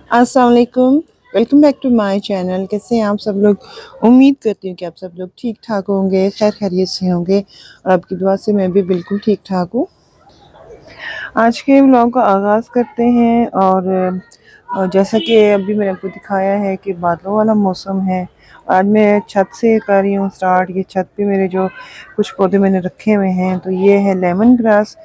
अस्सलाम वालेकुम। Welcome back to my channel. कैसे हैं आप सब लोग? उम्मीद करती हूँ कि आप सब लोग ठीक ठाक होंगे, खैर खैरियत से होंगे और आपकी दुआ से मैं भी बिल्कुल ठीक ठाक हूँ। आज के व्लॉग का आगाज़ करते हैं और जैसा कि अभी मैंने आपको दिखाया है कि बादलों वाला मौसम है। आज मैं छत से कर रही हूँ स्टार्ट। ये छत पे मेरे जो कुछ पौधे मैंने रखे हुए हैं, तो ये है लेमन ग्रास।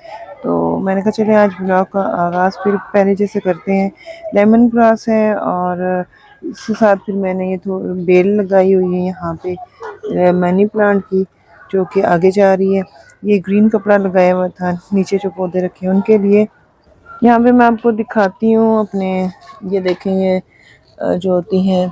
तो मैंने कहा चले आज व्लॉग का आगाज़ फिर पहले जैसे करते हैं। लेमन ग्रास है और इसके साथ फिर मैंने ये थोड़ी बेल लगाई हुई है यहाँ पे मनी प्लांट की, जो कि आगे जा रही है। ये ग्रीन कपड़ा लगाया हुआ था नीचे जो पौधे रखे हैं उनके लिए। यहाँ पे मैं आपको दिखाती हूँ अपने, ये देखें ये जो होती हैं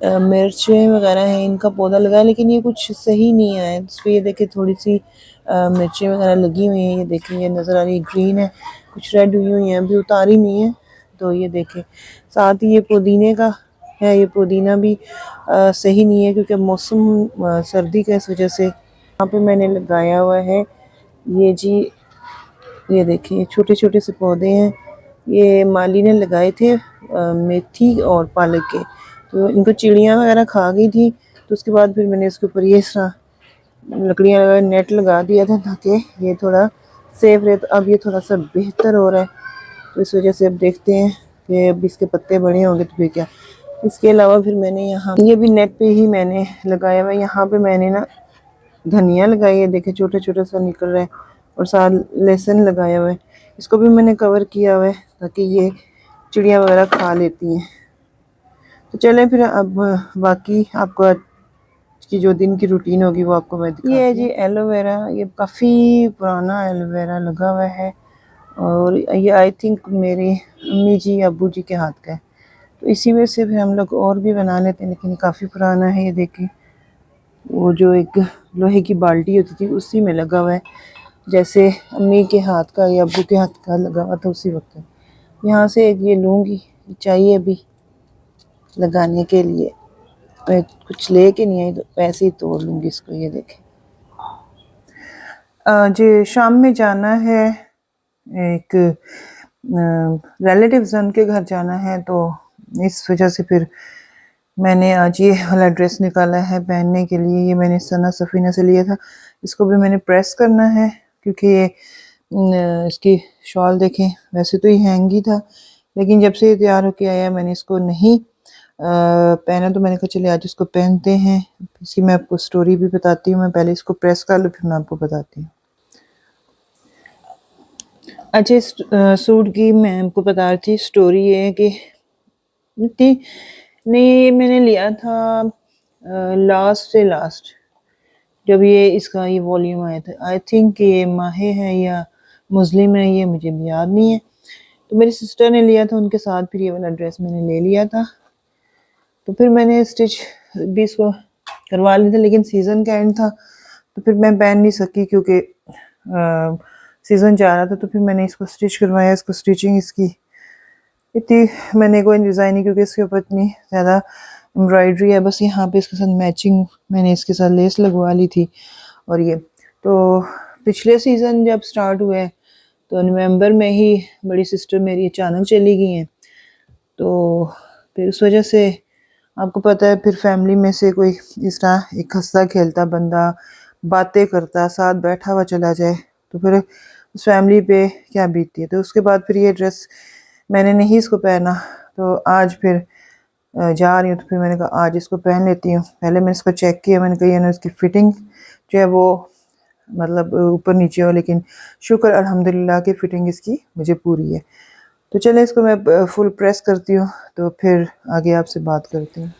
मिर्चें वगैरह हैं, इनका पौधा लगा है लेकिन ये कुछ सही नहीं है। इस पर ये देखें थोड़ी सी मिर्चें वगैरह लगी हुई हैं। ये देखें ये नज़र आ रही है ग्रीन है, कुछ रेड हुई हुई हैं, अभी उतारी नहीं है। तो ये देखें साथ ही ये पुदीने का है। ये पुदीना भी सही नहीं है क्योंकि मौसम सर्दी का, इस वजह से यहाँ पे मैंने लगाया हुआ है ये जी। ये देखिए छोटे छोटे से पौधे हैं, ये माली ने लगाए थे मेथी और पालक के। तो इनको चिड़ियाँ वगैरह खा गई थी, तो उसके बाद फिर मैंने इसके ऊपर ये सा लकड़ियाँ लगा नेट लगा दिया था ताकि ये थोड़ा सेफ रहे। तो अब ये थोड़ा सा बेहतर हो रहा है, तो इस वजह से अब देखते हैं कि अब इसके पत्ते बड़े होंगे तो फिर क्या। इसके अलावा फिर मैंने यहाँ ये भी नेट पे ही मैंने लगाया हुआ है। यहाँ पे मैंने ना धनिया लगाई है, देखे छोटे छोटे सा निकल रहा है, और साथ लहसुन लगाया हुआ है। इसको भी मैंने कवर किया हुआ है ताकि ये चिड़िया वगैरह खा लेती हैं। तो चलें फिर अब बाकी आपको आज की जो दिन की रूटीन होगी वो आपको मैं दिखाती हूँ। ये है जी एलोवेरा, ये काफ़ी पुराना एलोवेरा लगा हुआ है और ये आई थिंक मेरे अम्मी जी अब्बू जी के हाथ का है। तो इसी वजह से फिर हम लोग और भी बना लेते हैं, लेकिन ये काफ़ी पुराना है। ये देखिए वो जो एक लोहे की बाल्टी होती थी उसी में लगा हुआ है, जैसे अम्मी के हाथ का या अब्बू के हाथ का लगा हुआ था उसी वक्त। यहाँ से एक ये लूँगी, चाहिए अभी लगाने के लिए। मैं कुछ लेके नहीं आई तो पैसे ही तोड़ लूँगी इसको। ये देखें जी शाम में जाना है, एक रिलेटिव्स उनके घर जाना है, तो इस वजह से फिर मैंने आज ये वाला ड्रेस निकाला है पहनने के लिए। ये मैंने सना सफ़ीना से लिया था। इसको भी मैंने प्रेस करना है क्योंकि ये इसकी शॉल देखें, वैसे तो ये हैंग ही था, लेकिन जब से ये तैयार होके आया मैंने इसको नहीं पहना, तो मैंने कहा चलिए आज इसको पहनते हैं। इसकी मैं आपको स्टोरी भी बताती हूँ। मैं पहले इसको प्रेस कर लूँ फिर मैं आपको बताती हूँ। अच्छा इस सूट की मैं आपको बता रही थी स्टोरी। ये है कि नहीं, मैंने लिया था लास्ट से लास्ट जब ये इसका ये वॉल्यूम आया था। आई थिंक ये माहे है या मुस्लिम है, ये मुझे भी याद नहीं है। तो मेरी सिस्टर ने लिया था, उनके साथ फिर ये वाला ड्रेस मैंने ले लिया था। तो फिर मैंने स्टिच भी इसको करवा लिया था, लेकिन सीज़न का एंड था तो फिर मैं पहन नहीं सकी क्योंकि सीज़न जा रहा था। तो फिर मैंने इसको स्टिच करवाया। इसको स्टिचिंग इसकी इतनी मैंने कोई डिज़ाइन नहीं, क्योंकि इसके ऊपर इतनी ज़्यादा एम्ब्रॉयडरी है। बस यहाँ पे इसके साथ मैचिंग मैंने इसके साथ लेस लगवा ली थी। और ये तो पिछले सीज़न जब स्टार्ट हुए तो नवंबर में ही बड़ी सिस्टर मेरी अचानक चली गई हैं। तो फिर उस वजह से आपको पता है फिर फैमिली में से कोई इस तरह एक हंसता खेलता बंदा बातें करता साथ बैठा हुआ चला जाए तो फिर उस फैमिली पे क्या बीतती है। तो उसके बाद फिर ये ड्रेस मैंने नहीं इसको पहना, तो आज फिर जा रही हूँ तो फिर मैंने कहा आज इसको पहन लेती हूँ। पहले मैंने इसको चेक किया, मैंने कहा ना इसकी फ़िटिंग जो है वो मतलब ऊपर नीचे हो, लेकिन शुक्र अल्हम्दुलिल्लाह की फ़िटिंग इसकी मुझे पूरी है। तो चले इसको मैं फुल प्रेस करती हूँ तो फिर आगे आपसे बात करती हूँ।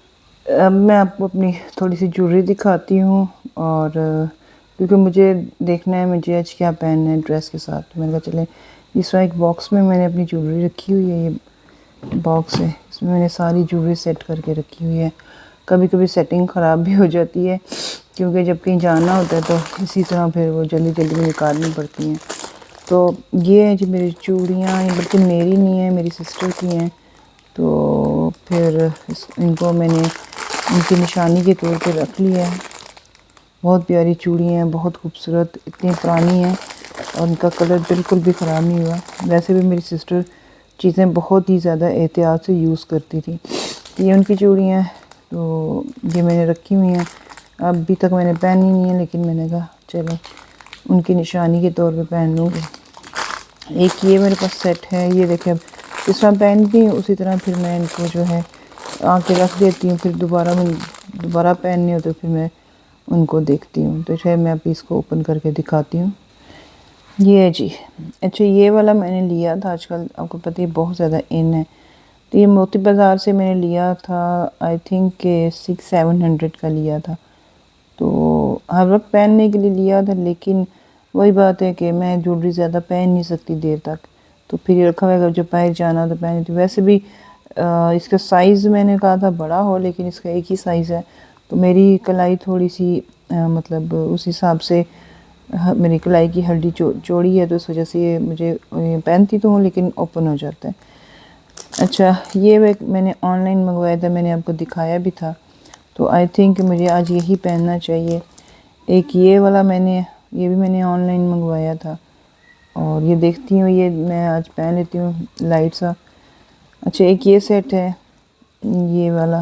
अब मैं आपको अपनी थोड़ी सी ज्वेलरी दिखाती हूँ और क्योंकि मुझे देखना है मुझे आज क्या पहनना है ड्रेस के साथ। तो मैंने कहा चले इस एक बॉक्स में मैंने अपनी ज्वेलरी रखी हुई है। ये बॉक्स है, इसमें मैंने सारी ज्वेलरी सेट करके रखी हुई है। कभी कभी सेटिंग ख़राब भी हो जाती है क्योंकि जब कहीं जाना होता है तो इसी तरह फिर वो जल्दी जल्दी निकालनी पड़ती हैं। तो ये है जी मेरी चूड़ियाँ, ये बल्कि मेरी नहीं है मेरी सिस्टर की हैं। तो फिर इनको मैंने उनकी निशानी के तौर पर रख लिया है। बहुत प्यारी चूड़ी हैं, बहुत खूबसूरत, इतनी पुरानी हैं और उनका कलर बिल्कुल भी ख़राब नहीं हुआ। वैसे भी मेरी सिस्टर चीज़ें बहुत ही ज़्यादा एहतियात से यूज़ करती थी। ये उनकी चूड़ियाँ, तो ये मैंने रखी हुई हैं, अभी तक मैंने पहनी नहीं है, लेकिन मैंने कहा चलो उनकी निशानी के तौर पे पहन लूँगी। एक ये मेरे पास सेट है, ये देखें, जिस तरह पहनती हूँ उसी तरह फिर मैं इनको जो है आके रख देती हूँ, फिर दोबारा पहननी हो तो फिर मैं उनको देखती हूँ। तो शायद मैं अभी इसको ओपन करके दिखाती हूँ। ये है जी। अच्छा, ये वाला मैंने लिया था, आजकल आपको पता है बहुत ज़्यादा इन है, तो ये मोती बाज़ार से मैंने लिया था, आई थिंक के 600-700 का लिया था। तो हर वक्त पहनने के लिए लिया था, लेकिन वही बात है कि मैं ज्वेलरी ज़्यादा पहन नहीं सकती देर तक, तो फिर ये रखा हुआ जब बाहर जाना तो पहन। तो वैसे भी इसका साइज़ मैंने कहा था बड़ा हो, लेकिन इसका एक ही साइज़ है, तो मेरी कलाई थोड़ी सी मतलब उस हिसाब से मेरी कलाई की हड्डी चौड़ी है, तो इस वजह से ये मुझे पहनती तो हूँ लेकिन ओपन हो जाता है। अच्छा, ये मैंने ऑनलाइन मंगवाया था, मैंने आपको दिखाया भी था, तो आई थिंक मुझे आज यही पहनना चाहिए। एक ये वाला ये भी मैंने ऑनलाइन मंगवाया था, और ये देखती हूँ ये मैं आज पहन लेती हूँ लाइट सा। अच्छा, एक ये सेट है ये वाला,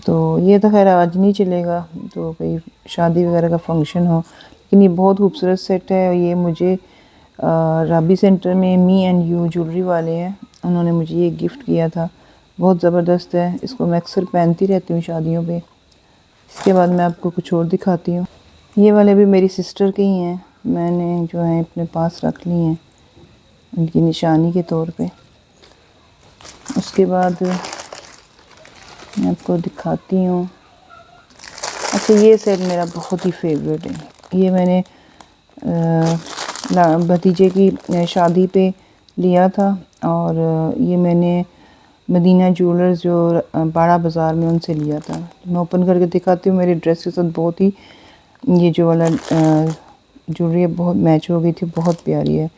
तो ये तो खैर आज नहीं चलेगा, तो कोई शादी वगैरह का फंक्शन हो, लेकिन ये बहुत खूबसूरत सेट है। और ये मुझे राबी सेंटर में मी एंड यू ज्वेलरी वाले हैं, उन्होंने मुझे ये गिफ्ट किया था, बहुत ज़बरदस्त है। इसको मैं अक्सर पहनती रहती हूँ शादियों पे। इसके बाद मैं आपको कुछ और दिखाती हूँ। ये वाले भी मेरी सिस्टर के ही हैं, मैंने जो है अपने पास रख ली हैं उनकी निशानी के तौर पे। उसके बाद मैं आपको दिखाती हूँ। अच्छा, ये सेट मेरा बहुत ही फेवरेट है, ये मैंने भतीजे की शादी पे लिया था, और ये मैंने मदीना ज्वेलर्स जो बाड़ा बाज़ार में उनसे लिया था। मैं ओपन करके दिखाती हूँ, मेरी ड्रेस के साथ बहुत ही ये जो वाला ज्वेलरी बहुत मैच हो गई थी, बहुत प्यारी है।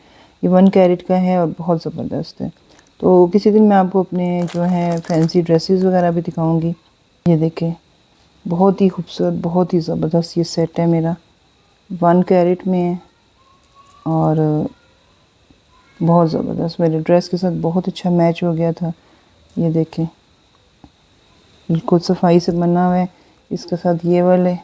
ये 1 कैरेट का है और बहुत ज़बरदस्त है। तो किसी दिन मैं आपको अपने जो है फैंसी ड्रेसेस वगैरह भी दिखाऊंगी। ये देखें, बहुत ही खूबसूरत, बहुत ही ज़बरदस्त ये सेट है मेरा, 1 कैरेट में है, और बहुत ज़बरदस्त मेरे ड्रेस के साथ बहुत अच्छा मैच हो गया था। ये देखें, बिल्कुल सफाई से बना हुआ है, इसके साथ ये वाले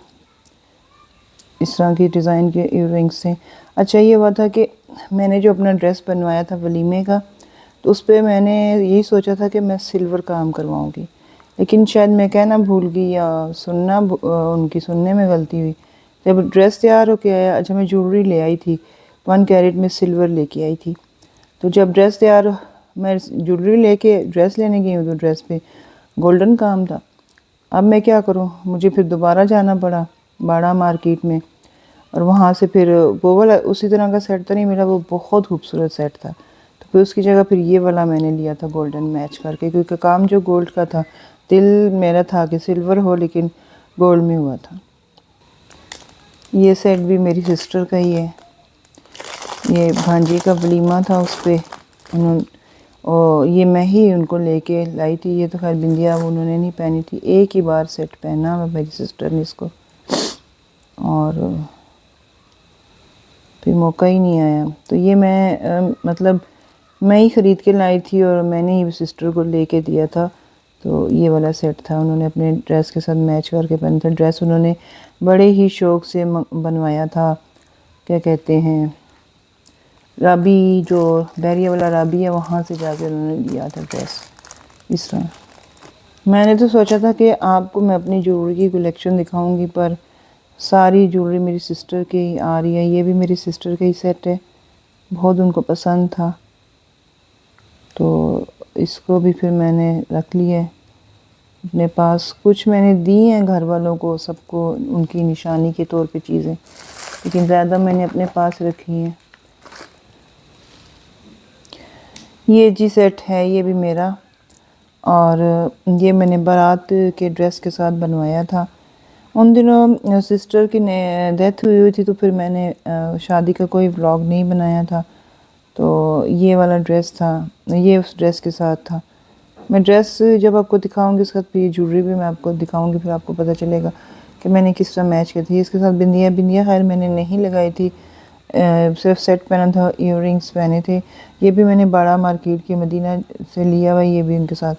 इस तरह की डिज़ाइन के ईयररिंग्स थे। अच्छा, ये हुआ था कि मैंने जो अपना ड्रेस बनवाया था वलीमे का, तो उस पर मैंने यही सोचा था कि मैं सिल्वर काम करवाऊँगी, लेकिन शायद मैं कहना भूल गई या उनकी सुनने में गलती हुई। जब ड्रेस तैयार होके आया, अच्छा मैं ज्वेलरी ले आई थी 1 कैरेट में सिल्वर लेके आई थी, तो जब ड्रेस तैयार, मैं ज्वेलरी लेके ड्रेस लेने गई हूँ तो ड्रेस पे गोल्डन काम था। अब मैं क्या करूँ, मुझे फिर दोबारा जाना पड़ा बाड़ा मार्केट में, और वहाँ से फिर वो वाला उसी तरह का सेट तो नहीं मिला, वो बहुत खूबसूरत सेट था, तो फिर उसकी जगह फिर ये वाला मैंने लिया था गोल्डन मैच करके, क्योंकि काम जो गोल्ड का था, दिल मेरा था कि सिल्वर हो लेकिन गोल्ड में हुआ था। ये सेट भी मेरी सिस्टर का ही है, ये भांजी का वलीमा था, उस पर उन्होंने, और ये मैं ही उनको लेके लाई थी। ये तो खैर बिंदिया उन्होंने नहीं पहनी थी, एक ही बार सेट पहना मेरी सिस्टर ने इसको, और फिर मौका ही नहीं आया। तो ये मैं मतलब मैं ही ख़रीद के लाई थी, और मैंने ही सिस्टर को लेके दिया था। तो ये वाला सेट था, उन्होंने अपने ड्रेस के साथ मैच करके पहना था। ड्रेस उन्होंने बड़े ही शौक़ से बनवाया था, क्या कहते हैं, राबी, जो बैरिया वाला राबी है, वहाँ से जाकर उन्होंने लिया था ड्रेस। इस तरह मैंने तो सोचा था कि आपको मैं अपनी ज्वेलरी की कलेक्शन दिखाऊंगी, पर सारी ज्वेलरी मेरी सिस्टर की आ रही है। ये भी मेरी सिस्टर का ही सेट है, बहुत उनको पसंद था, तो इसको भी फिर मैंने रख लिया है अपने पास। कुछ मैंने दी हैं घर वालों को, सबको उनकी निशानी के तौर पे चीज़ें, लेकिन ज़्यादा मैंने अपने पास रखी हैं। ये जी सेट है, ये भी मेरा, और ये मैंने बारात के ड्रेस के साथ बनवाया था। उन दिनों सिस्टर की डेथ हुई थी, तो फिर मैंने शादी का कोई व्लॉग नहीं बनाया था, तो ये वाला ड्रेस था, ये उस ड्रेस के साथ था। मैं ड्रेस जब आपको दिखाऊंगी उसके साथ फिर ज्वेलरी भी मैं आपको दिखाऊंगी, फिर आपको पता चलेगा कि मैंने किस तरह मैच की थी। इसके साथ बिंदिया खैर मैंने नहीं लगाई थी, सिर्फ सेट पहना था, इयररिंग्स पहने थे। ये भी मैंने बड़ा मार्केट के मदीना से लिया हुआ, ये भी उनके साथ।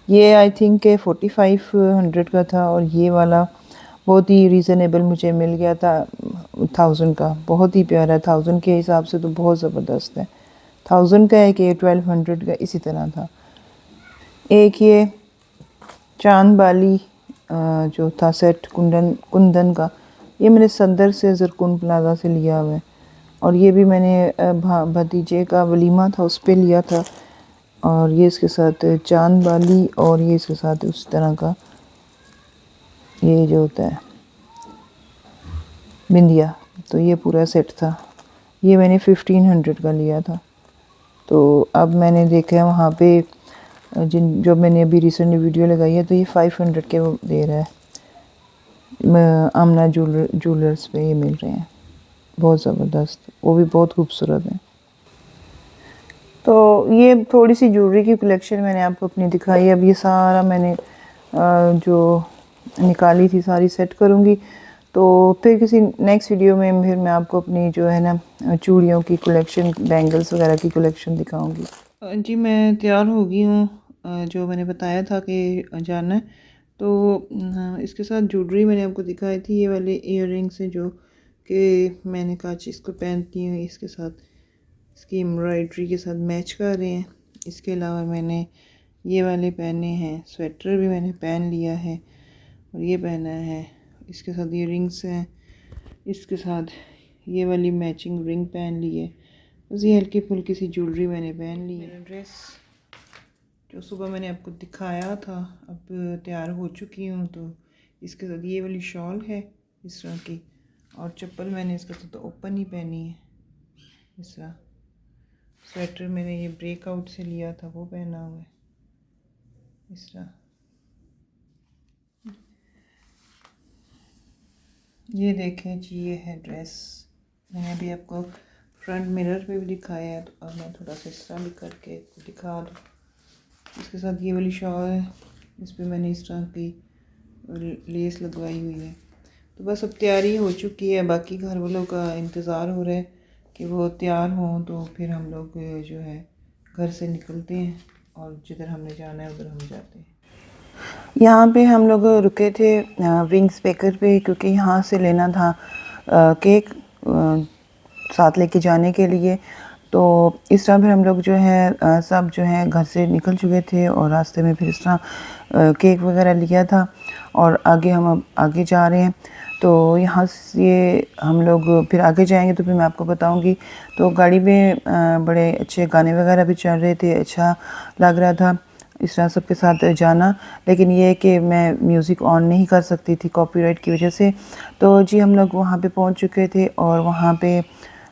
ये आई थिंक के 4500 का था, और ये वाला बहुत ही रीज़नेबल मुझे मिल गया था 1000 का। बहुत ही प्यारा, 1000 के हिसाब से तो बहुत ज़बरदस्त है। 1000 का है कि 1200 का, इसी तरह था। एक ये चांद बाली जो था सेट कुंदन का, ये मैंने सदर से ज़रकुन प्लाजा से लिया हुआ है। और ये भी मैंने भतीजे का वलीमा था उस पर लिया था। और ये इसके साथ चांद बाली, और ये इसके साथ उस तरह का ये जो होता है बिंदिया, तो ये पूरा सेट था। ये मैंने 1500 का लिया था। तो अब मैंने देखा है वहाँ पे जो मैंने अभी रिसेंटली वीडियो लगाई है, तो ये 500 के वो दे रहा है। आमना ज्वेलर्स पे ये मिल रहे हैं, बहुत ज़बरदस्त, वो भी बहुत खूबसूरत है। तो ये थोड़ी सी ज्वेलरी की कलेक्शन मैंने आपको अपनी दिखाई। अब ये सारा मैंने जो निकाली थी सारी सेट करूँगी, तो फिर किसी नेक्स्ट वीडियो में फिर मैं आपको अपनी जो है ना चूड़ियों की कलेक्शन, बैंगल्स वगैरह की कलेक्शन दिखाऊंगी। जी मैं तैयार हो गई हूँ, जो मैंने बताया था कि जाना है। तो इसके साथ ज्वेलरी मैंने आपको दिखाई थी, ये वाले इयररिंग्स हैं जो कि मैंने कहा इसको पहनती हूँ, इसके साथ इसकी एम्ब्रॉयडरी के साथ मैच कर रहे हैं। इसके अलावा मैंने ये वाले पहने हैं, स्वेटर भी मैंने पहन लिया है, और ये पहना है। इसके साथ ये रिंग्स हैं, इसके साथ ये वाली मैचिंग रिंग पहन ली है। बस ये हल्की फुल्की सी ज्वेलरी मैंने पहन ली है। ड्रेस जो सुबह मैंने आपको दिखाया था, अब तैयार हो चुकी हूँ। तो इसके साथ ये वाली शॉल है इस तरह की, और चप्पल मैंने इसके साथ तो ओपन ही पहनी है इस तरह। स्वेटर मैंने ये ब्रेकआउट से लिया था, वो पहना हुआ है इस तरह। ये देखें जी, ये है ड्रेस। मैंने अभी आपको फ्रंट मिरर पे भी दिखाया है, तो अब मैं थोड़ा सा इस तरह भी करके दिखा दूँ। इसके साथ ये वाली शॉल है, इस पर मैंने इस तरह की लेस लगवाई हुई है। तो बस अब तैयारी हो चुकी है, बाकी घर वालों का इंतज़ार हो रहा है कि वो तैयार हों, तो फिर हम लोग जो है घर से निकलते हैं और जिधर हमने जाना है उधर हम जाते हैं। यहाँ पे हम लोग रुके थे विंग्स बेकर पे, क्योंकि यहाँ से लेना था केक साथ लेके जाने के लिए। तो इस तरह फिर हम लोग जो है सब जो है घर से निकल चुके थे, और रास्ते में फिर इस तरह केक वगैरह लिया था, और आगे हम अब आगे जा रहे हैं। तो यहाँ से हम लोग फिर आगे जाएंगे तो फिर मैं आपको बताऊंगी। तो गाड़ी में बड़े अच्छे गाने वगैरह भी चल रहे थे, अच्छा लग रहा था इस तरह सबके साथ जाना। लेकिन ये है कि मैं म्यूज़िक ऑन नहीं कर सकती थी कॉपीराइट की वजह से। तो जी हम लोग वहाँ पे पहुँच चुके थे, और वहाँ पे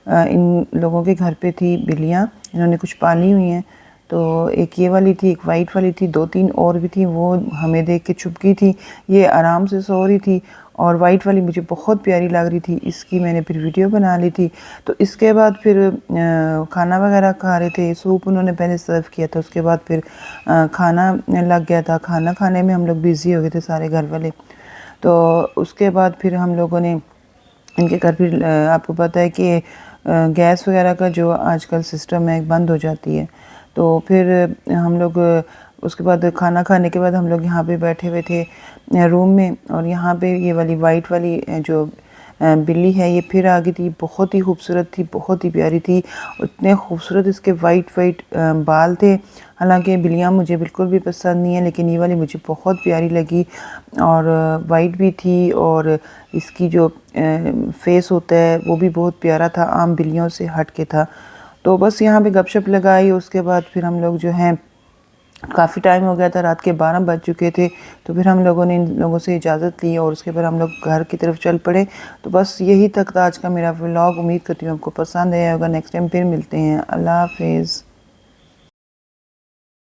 इन लोगों के घर पे थी बिल्लियाँ, इन्होंने कुछ पाली हुई हैं। तो एक ये वाली थी, एक वाइट वाली थी, 2-3 और भी थी। वो हमें देख के छुप गई थी, ये आराम से सो रही थी, और वाइट वाली मुझे बहुत प्यारी लग रही थी, इसकी मैंने फिर वीडियो बना ली थी। तो इसके बाद फिर खाना वगैरह खा रहे थे, सूप उन्होंने पहले सर्व किया था, उसके बाद फिर खाना लग गया था। खाना खाने में हम लोग बिज़ी हो गए थे सारे घर वाले। तो उसके बाद फिर हम लोगों ने इनके घर फिर आपको पता है कि गैस वगैरह का जो आजकल सिस्टम है बंद हो जाती है। तो फिर हम लोग उसके बाद खाना खाने के बाद हम लोग यहाँ पे बैठे हुए थे रूम में, और यहाँ पे ये वाली वाइट वाली जो बिल्ली है ये फिर आ गई थी। बहुत ही खूबसूरत थी, बहुत ही प्यारी थी, इतने खूबसूरत इसके वाइट वाइट बाल थे। हालांकि बिल्लियाँ मुझे बिल्कुल भी पसंद नहीं है, लेकिन ये वाली मुझे बहुत प्यारी लगी, और वाइट भी थी, और इसकी जो फेस होता है वो भी बहुत प्यारा था, आम बिल्लियों से हट के था। तो बस यहाँ पे गपशप लगाई, उसके बाद फिर हम लोग जो हैं काफ़ी टाइम हो गया था, रात के 12 बज चुके थे। तो फिर हम लोगों ने इन लोगों से इजाज़त ली, और उसके बाद हम लोग घर की तरफ चल पड़े। तो बस यही तक था आज का मेरा व्लॉग। उम्मीद करती हूँ आपको पसंद आया होगा। नेक्स्ट टाइम फिर मिलते हैं। अल्लाह हाफिज़।